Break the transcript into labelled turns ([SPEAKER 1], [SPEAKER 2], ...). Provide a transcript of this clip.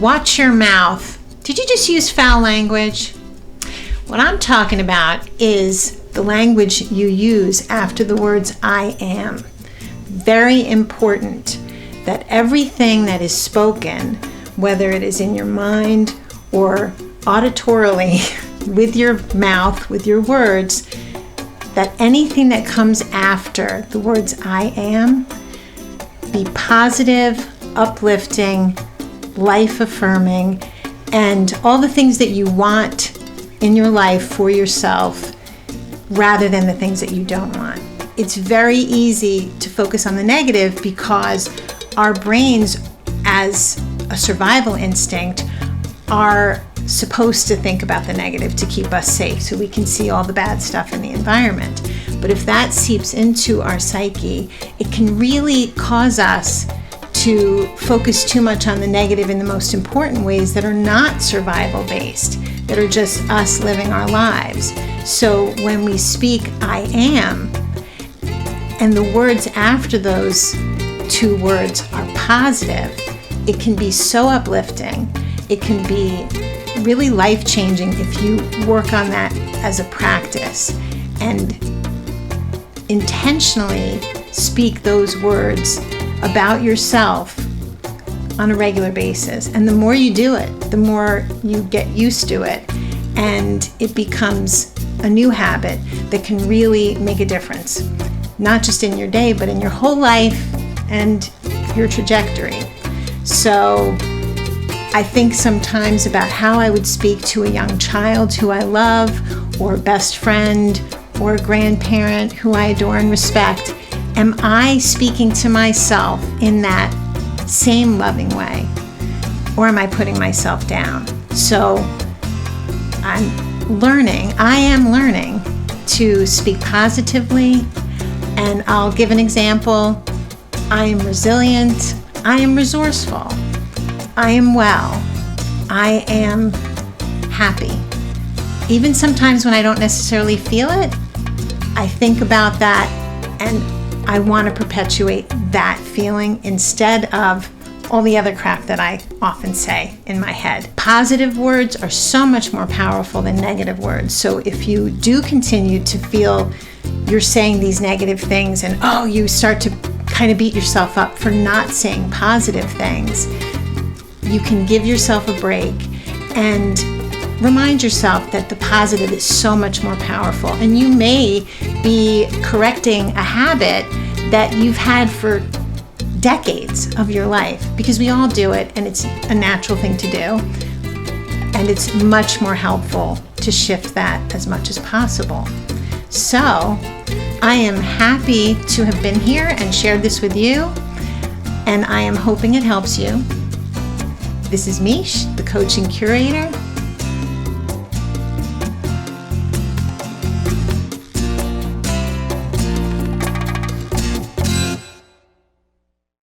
[SPEAKER 1] Watch your mouth. Did you just use foul language? What I'm talking about is the language you use after the words I am. Very important that everything that is spoken, whether it is in your mind or auditorily with your mouth, with your words, that anything that comes after the words I am be positive, uplifting, life-affirming, and all the things that you want in your life for yourself rather than the things that you don't want. It's very easy to focus on the negative because our brains, as a survival instinct, are supposed to think about the negative to keep us safe so we can see all the bad stuff in the environment. But if that seeps into our psyche, it can really cause us to focus too much on the negative in the most important ways that are not survival based, that are just us living our lives. So when we speak I am, and the words after those two words are positive, it can be so uplifting. It can be really life-changing if you work on that as a practice and intentionally speak those words about yourself on a regular basis. And the more you do it, the more you get used to it, and it becomes a new habit that can really make a difference, not just in your day, but in your whole life and your trajectory. So I think sometimes about how I would speak to a young child who I love, or a best friend, or a grandparent who I adore and respect. Am I speaking to myself in that same loving way? Or am I putting myself down? So I am learning to speak positively, and I'll give an example. I am resilient. I am resourceful. I am well. I am happy. Even sometimes when I don't necessarily feel it, I think about that and I want to perpetuate that feeling instead of all the other crap that I often say in my head. Positive words are so much more powerful than negative words. So if you do continue to feel you're saying these negative things and you start to kind of beat yourself up for not saying positive things, you can give yourself a break and remind yourself that the positive is so much more powerful. And you may be correcting a habit that you've had for decades of your life, because we all do it and it's a natural thing to do. And it's much more helpful to shift that as much as possible. So I am happy to have been here and shared this with you, and I am hoping it helps you. This is Meesh, the coaching curator.